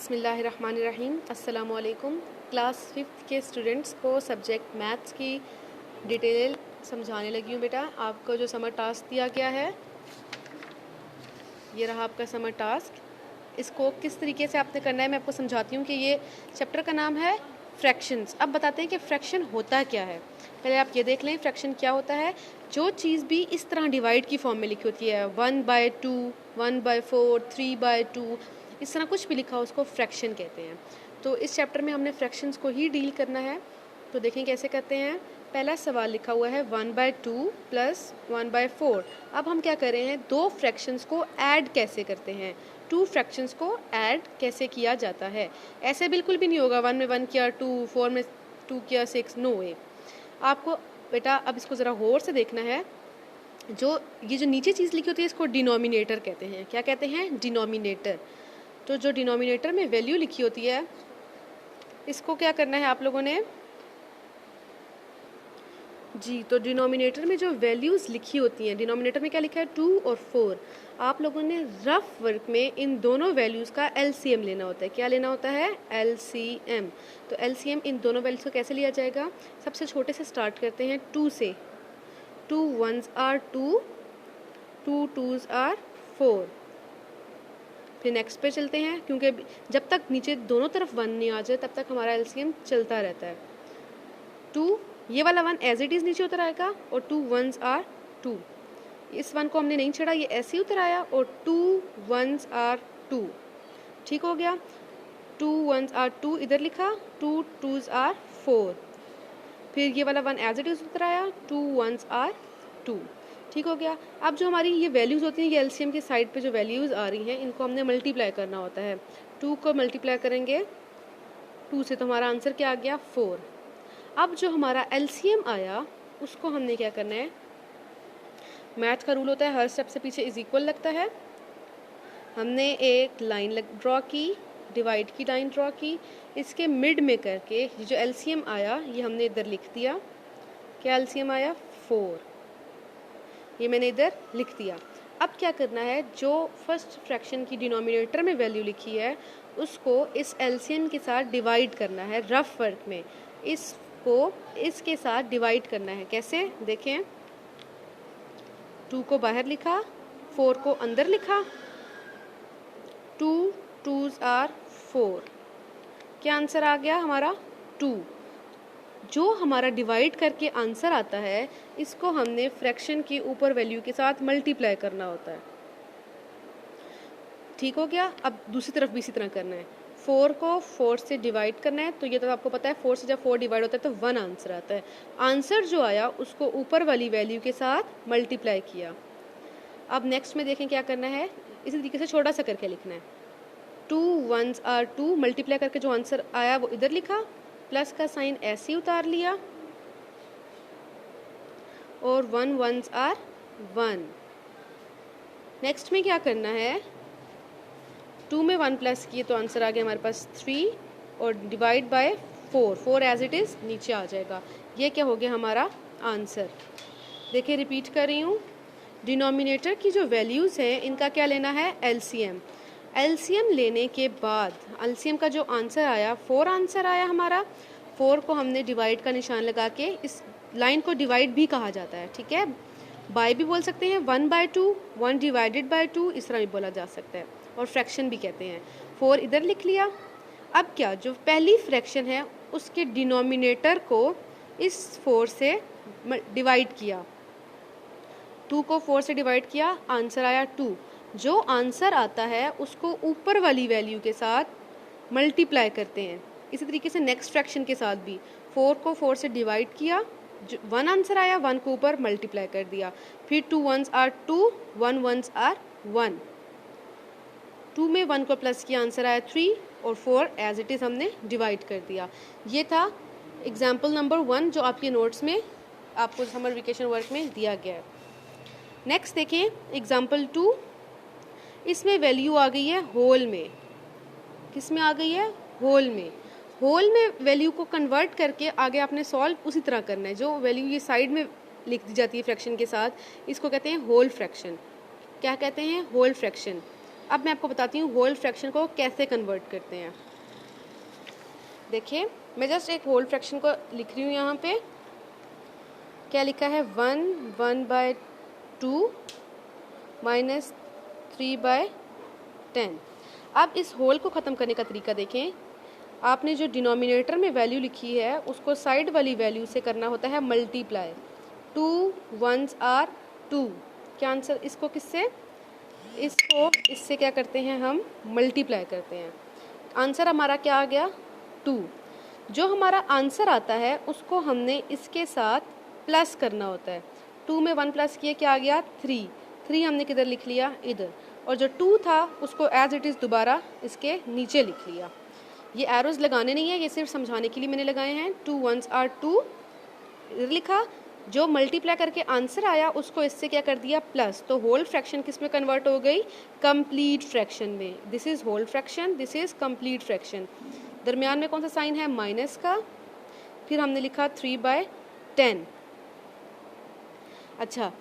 बिस्मिल्लाहिर्रहमानिर्रहीम। अस्सलामुअलैकुम। Class 5th के स्टूडेंट्स को सब्जेक्ट मैथ्स की डिटेल समझाने लगी हूँ बेटा। आपको जो समर टास्क दिया गया है, ये रहा आपका समर टास्क। इसको किस तरीके से आपने करना है मैं आपको समझाती हूँ कि ये चैप्टर का नाम है फ्रैक्शंस। अब बताते हैं कि फ्रैक्शन होता क्या है। पहले आप ये देख लें फ्रैक्शन क्या होता है। जो चीज़ भी इस तरह डिवाइड की फॉर्म में लिखी होती है 1/2, 1/4, 3/2, इस तरह कुछ भी लिखा हो उसको फ्रैक्शन कहते हैं। तो इस चैप्टर में हमने फ्रैक्शंस को ही डील करना है। तो देखें कैसे करते हैं। पहला सवाल लिखा हुआ है 1/2 प्लस 1/4। अब हम क्या कर रहे हैं, दो फ्रैक्शंस को ऐड कैसे करते हैं, टू फ्रैक्शंस को ऐड कैसे किया जाता है। ऐसे बिल्कुल भी नहीं होगा 1 में 1 किया 2, 4 में 2 किया 6, नो वे। आपको बेटा अब इसको ज़रा गौर से देखना है। ये जो नीचे चीज़ लिखी होती है इसको डिनोमिनेटर कहते हैं। क्या कहते हैं? डिनोमिनेटर। तो जो डिनोमिनेटर में वैल्यू लिखी होती है इसको क्या करना है आप लोगों ने जी। तो डिनोमिनेटर में जो वैल्यूज़ लिखी होती हैं, डिनोमिनेटर में क्या लिखा है 2 और 4, आप लोगों ने रफ वर्क में इन दोनों वैल्यूज़ का एलसीएम लेना होता है। क्या लेना होता है? एलसीएम। तो एलसीएम इन दोनों वैल्यूज़ को कैसे लिया जाएगा? सबसे छोटे से स्टार्ट करते हैं 2 से। 2 1s are 2, 2 2s are 4। फिर नेक्स्ट पे चलते हैं, क्योंकि जब तक नीचे दोनों तरफ 1 नहीं आ जाए तब तक हमारा एलसीएम चलता रहता है। 2, ये वाला 1 एज इट इज़ नीचे उतर आएगा और 2 1s are 2। इस 1 को हमने नहीं छड़ा, ये ऐसे ही उतर आया और 2 1s are 2। ठीक हो गया। 2 1s are 2 इधर लिखा, 2 2s are 4। फिर ये वाला 1 एज इट इज़ उतर आया, 2 1s are 2। ठीक हो गया। अब जो हमारी ये वैल्यूज़ होती हैं, ये एलसीएम की साइड पे जो वैल्यूज़ आ रही हैं इनको हमने मल्टीप्लाई करना होता है। 2 को मल्टीप्लाई करेंगे 2 से तो हमारा आंसर क्या आ गया? 4। अब जो हमारा एलसीएम आया उसको हमने क्या करना है, मैथ का रूल होता है हर स्टेप से पीछे इज इक्वल लगता है। हमने एक लाइन ड्रॉ की, डिवाइड की लाइन ड्रॉ की, इसके मिड में करके ये जो एलसीएम आया ये हमने इधर लिख दिया। क्या एलसीएम आया? 4। ये मैंने इधर लिख दिया। अब क्या करना है, जो फर्स्ट फ्रैक्शन की डिनोमिनेटर में वैल्यू लिखी है उसको इस एलसीएम के साथ डिवाइड करना है। रफ वर्क में इसको इसके साथ डिवाइड करना है। कैसे देखें, 2 को बाहर लिखा, 4 को अंदर लिखा, 2 2s are 4। क्या आंसर आ गया हमारा? 2। जो हमारा डिवाइड करके आंसर आता है इसको हमने फ्रैक्शन की ऊपर वैल्यू के साथ मल्टीप्लाई करना होता है। ठीक हो गया। अब दूसरी तरफ भी इसी तरह करना है। 4 को 4 से डिवाइड करना है, तो ये तो आपको पता है 4 से जब 4 डिवाइड होता है तो 1 आंसर आता है। आंसर जो आया उसको ऊपर वाली वैल्यू के साथ मल्टीप्लाई किया। अब नेक्स्ट में देखें क्या करना है, इसी तरीके से छोटा सा करके लिखना है। 2 1s are 2 मल्टीप्लाई करके जो आंसर आया वो इधर लिखा, प्लस का साइन ऐसे ही उतार लिया और 1 1s are 1। नेक्स्ट में क्या करना है, 2 में 1 प्लस किए तो आंसर आ गया हमारे पास 3 और divide by 4, 4 as it is नीचे आ जाएगा। ये क्या हो गया हमारा आंसर। देखिए रिपीट कर रही हूँ, डिनोमिनेटर की जो वैल्यूज़ हैं इनका क्या लेना है? एलसीएम। एलसीएम लेने के बाद एलसीएम का जो आंसर आया 4 आंसर आया हमारा। 4 को हमने डिवाइड का निशान लगा के, इस लाइन को डिवाइड भी कहा जाता है, ठीक है, बाय भी बोल सकते हैं, 1/2, 1 डिवाइडेड बाय 2 इस तरह भी बोला जा सकता है, और फ्रैक्शन भी कहते हैं। 4 इधर लिख लिया। अब क्या, जो पहली फ्रैक्शन है उसके डिनोमिनेटर को इस 4 से डिवाइड किया, 2 को 4 से डिवाइड किया, आंसर आया 2। जो आंसर आता है उसको ऊपर वाली वैल्यू के साथ मल्टीप्लाई करते हैं। इसी तरीके से नेक्स्ट फ्रैक्शन के साथ भी 4 को 4 से डिवाइड किया, 1 आंसर आया, 1 को ऊपर मल्टीप्लाई कर दिया। फिर 2 1s are 2, 1 1s are 1। 2 में 1 को प्लस किया, आंसर आया 3 और 4 एज इट इज़ हमने डिवाइड कर दिया। ये था एग्जाम्पल नंबर 1 जो आपके नोट्स में आपको समर वेकेशन वर्क में दिया गया है। नेक्स्ट देखें एग्जाम्पल 2। इसमें वैल्यू आ गई है होल में। किस में आ गई है? होल में। होल में वैल्यू को कन्वर्ट करके आगे आपने सॉल्व उसी तरह करना है। जो वैल्यू ये साइड में लिख दी जाती है फ्रैक्शन के साथ, इसको कहते हैं होल फ्रैक्शन। क्या कहते हैं? Whole fraction. अब मैं आपको बताती हूँ होल फ्रैक्शन को कैसे कन्वर्ट करते हैं। देखिए मैं जस्ट एक होल फ्रैक्शन को लिख रही हूँ यहाँ पे। क्या लिखा है, 1/2 माइनस 3/10। अब इस होल को ख़त्म करने का तरीका देखें। आपने जो डिनोमिनेटर में वैल्यू लिखी है उसको साइड वाली वैल्यू से करना होता है मल्टीप्लाई। 2 1s are 2। क्या आंसर, इसको किससे, इसको इससे क्या करते हैं हम, मल्टीप्लाई करते हैं। आंसर हमारा क्या आ गया, 2। जो हमारा आंसर आता है उसको हमने इसके साथ प्लस करना होता है। 2 में 1 प्लस किए, क्या आ गया, 3। 3 हमने किधर लिख लिया, इधर। और जो 2 था उसको एज इट इज़ दोबारा इसके नीचे लिख लिया। ये एरोज लगाने नहीं है, ये सिर्फ समझाने के लिए मैंने लगाए हैं। 2 1s आर 2 इधर लिखा। जो मल्टीप्लाई करके आंसर आया उसको इससे क्या कर दिया, प्लस। तो होल फ्रैक्शन किस में कन्वर्ट हो गई, कंप्लीट फ्रैक्शन में। This is whole fraction, this is complete fraction. दरमियान में कौन सा साइन है, माइनस का। फिर हमने लिखा 3/10। अच्छा,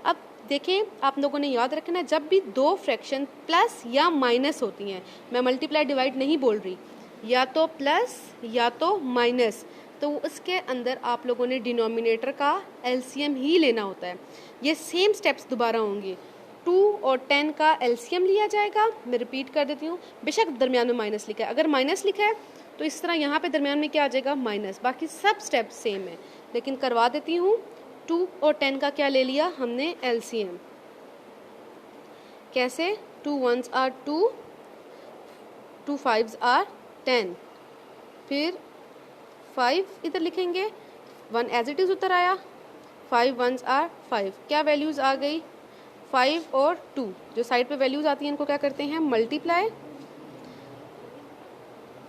अब देखें, आप लोगों ने याद रखना है जब भी दो फ्रैक्शन प्लस या माइनस होती हैं, मैं मल्टीप्लाई डिवाइड नहीं बोल रही, या तो प्लस या तो माइनस, तो उसके अंदर आप लोगों ने डिनोमिनेटर का एलसीएम ही लेना होता है। ये सेम स्टेप्स दोबारा होंगे। 2 और 10 का एलसीएम लिया जाएगा। मैं रिपीट कर देती हूँ, बेशक दरमियान में माइनस लिखा है, अगर माइनस लिखा है तो इस तरह यहाँ पे दरमियान में क्या आ जाएगा, माइनस। बाकी सब स्टेप्स सेम है, लेकिन करवा देती हूँ। 2 और 10 का क्या ले लिया हमने, एलसीएम। कैसे, 2 1s आर 2, 2 5s आर 10, फिर 5 इधर लिखेंगे, 1 एज इट इज़ उतर आया, 5 1s आर 5। क्या वैल्यूज़ आ गई, 5 और 2। जो साइड पे वैल्यूज़ आती हैं इनको क्या करते हैं, मल्टीप्लाई।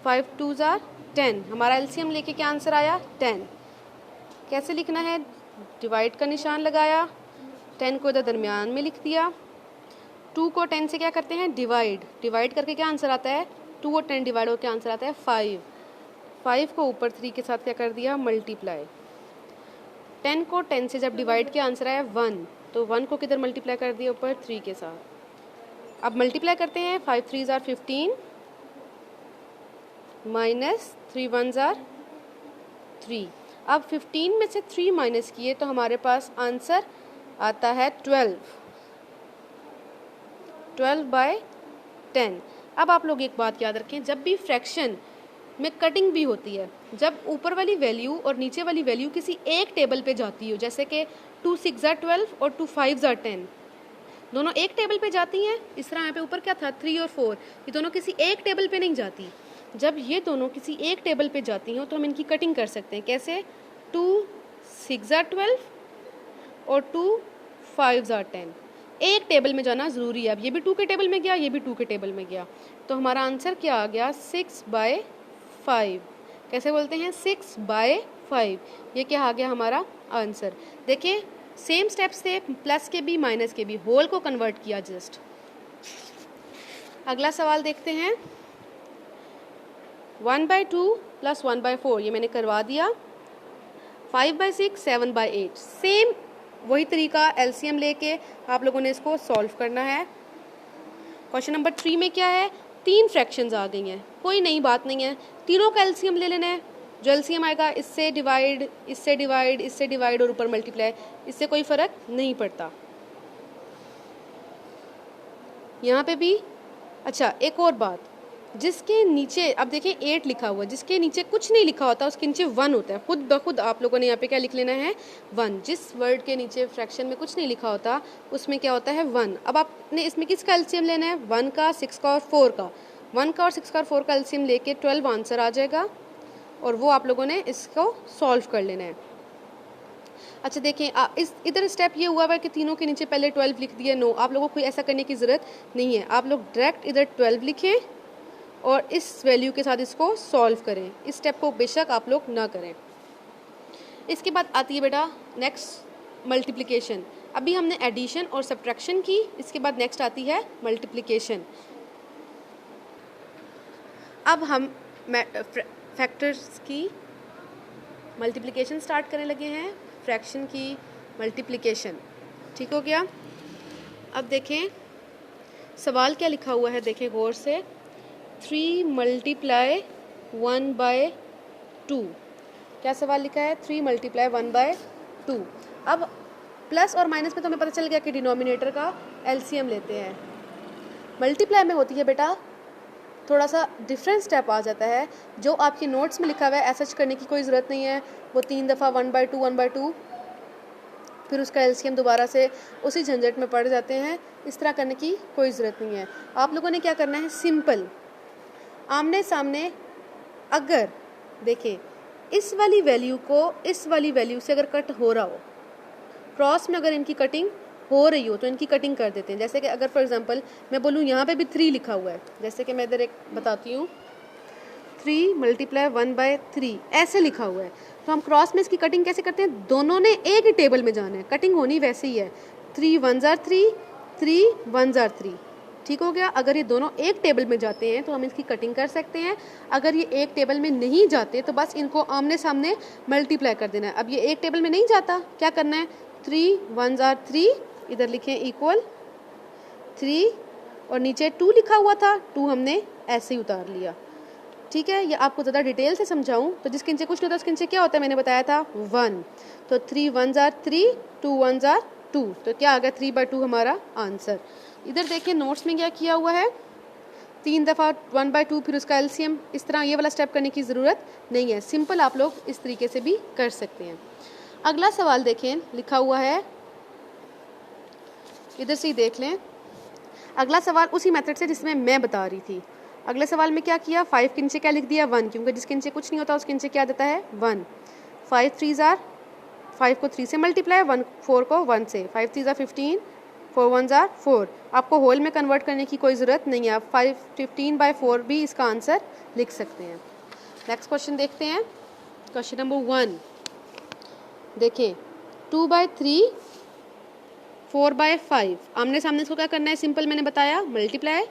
5 2s are 10। हमारा एलसीएम लेके क्या आंसर आया, 10। कैसे लिखना है, डिवाइड का निशान लगाया, 10 को इधर दरमियान में लिख दिया। 2 को 10 से क्या करते हैं, डिवाइड। डिवाइड करके क्या आंसर आता है, 2 और 10 डिवाइड होकर आंसर आता है 5। 5 को ऊपर 3 के साथ क्या कर दिया, मल्टीप्लाई। 10 को 10 से जब डिवाइड किया आंसर आया 1, तो 1 को किधर मल्टीप्लाई कर दिया, ऊपर 3 के साथ। अब मल्टीप्लाई करते हैं, 5 3s are 15 minus 3 1s are 3। अब 15 में से 3 माइनस किए तो हमारे पास आंसर आता है 12। 12/10। अब आप लोग एक बात याद रखें, जब भी फ्रैक्शन में कटिंग भी होती है, जब ऊपर वाली वैल्यू और नीचे वाली वैल्यू किसी एक टेबल पे जाती हो, जैसे कि 2 6s आर 12 और 2 5s आर 10, दोनों एक टेबल पे जाती हैं। इस तरह यहाँ पे ऊपर क्या था, 3 और 4, ये दोनों किसी एक टेबल पे नहीं जाती। जब ये दोनों किसी एक टेबल पे जाती हैं तो हम इनकी कटिंग कर सकते हैं। कैसे, 2 6s आर 12 और 2 5s आर 10। एक टेबल में जाना ज़रूरी है। अब ये भी 2 के टेबल में गया, ये भी 2 के टेबल में गया, तो हमारा आंसर क्या आ गया, 6/5। कैसे बोलते हैं, 6/5। ये क्या आ गया हमारा आंसर। देखिए सेम स्टेप्स थे, प्लस के भी माइनस के भी, होल को कन्वर्ट किया जस्ट। अगला सवाल देखते हैं, 1/2 प्लस 1/4 ये मैंने करवा दिया। 5/6 7/8, सेम वही तरीका, एलसीएम लेके आप लोगों ने इसको सॉल्व करना है। क्वेश्चन नंबर 3 में क्या है, 3 फ्रैक्शंस आ गई हैं, कोई नई बात नहीं है, तीनों का एलसीएम ले लेना है। जो एलसीएम आएगा, इससे डिवाइड, इससे डिवाइड, इससे डिवाइड और ऊपर मल्टीप्लाई, इससे कोई फ़र्क नहीं पड़ता। यहाँ पे भी। अच्छा, एक और बात, जिसके नीचे अब देखिए 8 लिखा हुआ है, जिसके नीचे कुछ नहीं लिखा होता उसके नीचे 1 होता है। खुद ब खुद आप लोगों ने यहाँ पे क्या लिख लेना है, 1। जिस वर्ड के नीचे फ्रैक्शन में कुछ नहीं लिखा होता उसमें क्या होता है, 1। अब आपने इसमें किसका एलसीएम लेना है, 1 का, 6 का और 4 का। 1 का और 6 का और 4 का एलसीएम लेके 12 आंसर आ जाएगा, और वो आप लोगों ने इसको सॉल्व कर लेना है। अच्छा देखें, इस इधर स्टेप ये हुआ है कि तीनों के नीचे पहले 12 लिख दिया। नो, आप लोगों को कोई ऐसा करने की ज़रूरत नहीं है। आप लोग डायरेक्ट इधर 12 लिखें और इस वैल्यू के साथ इसको सॉल्व करें। इस स्टेप को बेशक आप लोग ना करें। इसके बाद आती है बेटा नेक्स्ट मल्टीप्लिकेशन। अभी हमने एडिशन और सब्ट्रैक्शन की, इसके बाद नेक्स्ट आती है मल्टीप्लिकेशन। अब हम फैक्टर्स की मल्टीप्लिकेशन स्टार्ट करने लगे हैं, फ्रैक्शन की मल्टीप्लिकेशन। ठीक हो गया। अब देखें, सवाल क्या लिखा हुआ है देखें गौर से, 3 मल्टीप्लाई 1/2। क्या सवाल लिखा है? 3 मल्टीप्लाई 1/2। अब प्लस और माइनस में तो हमें पता चल गया कि डिनोमिनेटर का एलसीएम लेते हैं। मल्टीप्लाई में होती है बेटा थोड़ा सा डिफरेंट स्टेप आ जाता है, जो आपके नोट्स में लिखा हुआ है ऐसा करने की कोई ज़रूरत नहीं है। वो 3 दफ़ा 1/2 फिर उसका एलसीएम दोबारा से उसी झंझट में पड़ जाते हैं। इस तरह करने की कोई ज़रूरत नहीं है। आप लोगों ने क्या करना है, सिंपल आमने सामने, अगर देखें इस वाली वैल्यू को इस वाली वैल्यू से अगर कट हो रहा हो, क्रॉस में अगर इनकी कटिंग हो रही हो तो इनकी कटिंग कर देते हैं। जैसे कि अगर फॉर एग्जांपल मैं बोलूँ यहाँ पे भी 3 लिखा हुआ है, जैसे कि मैं इधर एक बताती हूँ, 3 मल्टीप्लाई 1/3 ऐसे लिखा हुआ है, तो हम क्रॉस में इसकी कटिंग कैसे करते हैं? दोनों ने एक ही टेबल में जाना है, कटिंग होनी वैसे ही है। 3 1s are 3, 3 1s are 3, ठीक हो गया। अगर ये दोनों एक टेबल में जाते हैं तो हम इसकी कटिंग कर सकते हैं। अगर ये एक टेबल में नहीं जाते तो बस इनको आमने सामने मल्टीप्लाई कर देना है। अब ये एक टेबल में नहीं जाता, क्या करना है? 3 1s are 3, इधर लिखें इक्वल 3, और नीचे 2 लिखा हुआ था, 2 हमने ऐसे ही उतार लिया। ठीक है, ये आपको ज़्यादा डिटेल से समझाऊं तो जिसके नीचे कुछ नहीं होता उसके नीचे क्या होता है, मैंने बताया था 1। तो 3 1s are 3, 2 1s are 2, तो क्या आ गया 3/2 हमारा आंसर। इधर देखिए नोट्स में क्या किया हुआ है, 3 दफ़ा 1/2 फिर उसका एलसीएम। इस तरह ये वाला स्टेप करने की ज़रूरत नहीं है, सिंपल आप लोग इस तरीके से भी कर सकते हैं। अगला सवाल देखें, लिखा हुआ है, इधर से ही देख लें। अगला सवाल उसी मेथड से जिसमें मैं बता रही थी। अगले सवाल में क्या किया, 5 के नीचे क्या लिख दिया 1, क्योंकि जिसके नीचे कुछ नहीं होता उसके नीचे क्या देता है 1। 5 3s are 5 को 3 से मल्टीप्लाई, 1 4 को 1 से, 5 3s are 15, 4 1s are 4। आपको होल में कन्वर्ट करने की कोई ज़रूरत नहीं है, आप 15/4 भी इसका आंसर लिख सकते हैं। नेक्स्ट क्वेश्चन देखते हैं, क्वेश्चन नंबर 1 देखें, 2/3 4/5, आमने सामने इसको क्या करना है, सिंपल मैंने बताया multiply,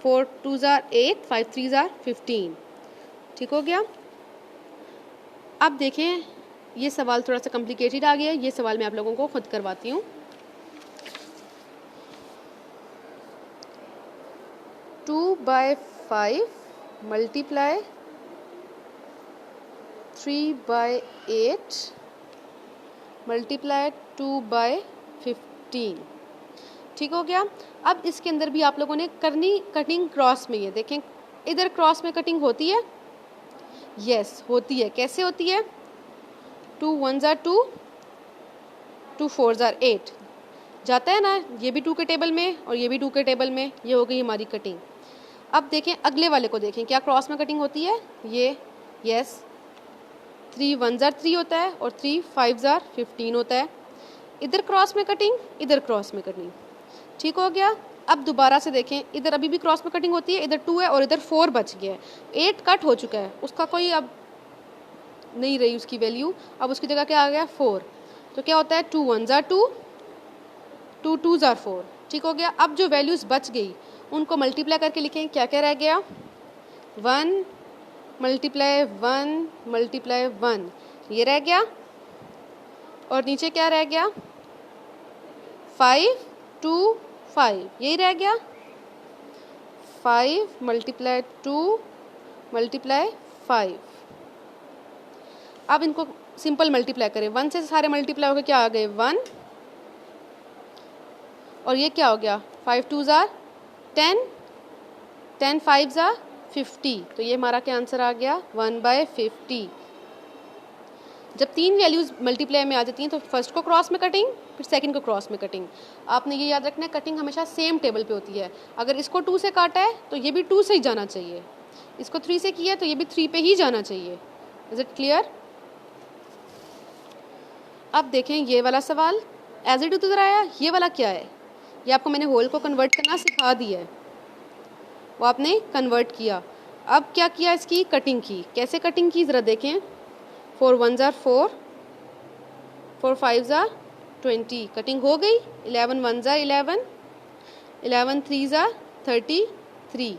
4 2s are 8, 5 3s are 15, ठीक हो गया। अब देखें ये सवाल थोड़ा सा कॉम्प्लिकेटेड आ गया, ये सवाल मैं आप लोगों को खुद करवाती हूँ। 2/5 मल्टीप्लाई 3/8 मल्टीप्लाई 2/15, ठीक हो गया। अब इसके अंदर भी आप लोगों ने करनी कटिंग क्रॉस में। ये देखें इधर क्रॉस में कटिंग होती है, यस होती है। कैसे होती है, 2 1s are 2, 2 4s are 8, जाता है ना, ये भी 2 के टेबल में और ये भी 2 के टेबल में, ये हो गई हमारी कटिंग। अब देखें अगले वाले को, देखें क्या क्रॉस में कटिंग होती है, ये यस 3 1s are 3 होता है और 3 5s are 15 होता है। इधर क्रॉस में कटिंग, इधर क्रॉस में कटिंग, ठीक हो गया। अब दोबारा से देखें, इधर अभी भी क्रॉस में कटिंग होती है, इधर 2 है और इधर 4 बच गया है। 8 कट हो चुका है, उसका कोई अब नहीं रही उसकी वैल्यू, अब उसकी जगह क्या आ गया 4। तो क्या होता है 2 1s are 2, 2 2s are 4, ठीक हो गया। अब जो वैल्यूज़ बच गई उनको मल्टीप्लाई करके लिखें, क्या क्या रह गया, 1 मल्टीप्लाई 1 मल्टीप्लाई 1, ये रह गया, और नीचे क्या रह गया 5 2 5, यही रह गया। 5 मल्टीप्लाई 2 मल्टीप्लाई 5। अब इनको सिंपल मल्टीप्लाई करें, 1 से सारे मल्टीप्लाई हो गए, क्या आ गए 1, और ये क्या हो गया 5 2s are 10, 10 5s are 50, तो ये हमारा क्या आंसर आ गया 1/50। जब 3 वैल्यूज़ मल्टीप्लाई में आ जाती हैं तो फर्स्ट को क्रॉस में कटिंग, फिर सेकंड को क्रॉस में कटिंग। आपने ये याद रखना है, कटिंग हमेशा सेम टेबल पे होती है। अगर इसको 2 से काटा है तो ये भी 2 से ही जाना चाहिए, इसको 3 से किया है तो ये भी 3 पे ही जाना चाहिए। Is it clear? अब देखें ये वाला सवाल एज इट इज आया, ये वाला क्या है, ये आपको मैंने होल को कन्वर्ट करना सिखा दिया है, वो आपने कन्वर्ट किया। अब क्या किया, इसकी कटिंग की। कैसे कटिंग की ज़रा देखें, 4 1s are 4, 4 5s are 20, cutting हो गई। 11 1s are 11, 11 3s are 33।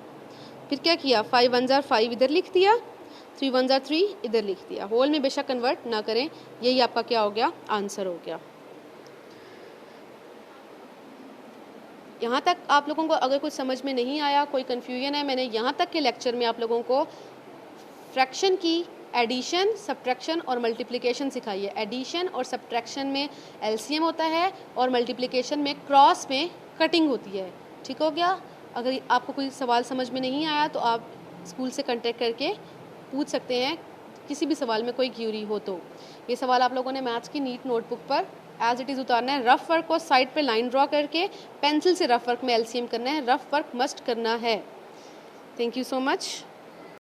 फिर क्या किया, 5 1s are 5 इधर लिख दिया, 3 1s are 3 इधर लिख दिया। होल में बेशक कन्वर्ट ना करें, यही आपका क्या हो गया, आंसर हो गया। यहाँ तक आप लोगों को अगर कुछ समझ में नहीं आया, कोई कन्फ्यूजन है, मैंने यहाँ तक के लेक्चर में आप लोगों को फ्रैक्शन की एडिशन, सब्ट्रैक्शन और मल्टीप्लिकेशन सिखाई है। एडिशन और सब्ट्रैक्शन में एलसीएम होता है और मल्टीप्लिकेशन में क्रॉस में कटिंग होती है। ठीक हो गया? अगर आपको कोई सवाल समझ में नहीं आया तो आप स्कूल से कांटेक्ट करके पूछ सकते हैं, किसी भी सवाल में कोई क्यूरी हो तो। ये सवाल आप लोगों ने मैथ्स की नीट नोटबुक पर एज इट इज़ उतारना है। रफ वर्क को साइड पे लाइन ड्रॉ करके पेंसिल से रफ वर्क में एलसीएम करना है। रफ वर्क मस्ट करना है। Thank you so much.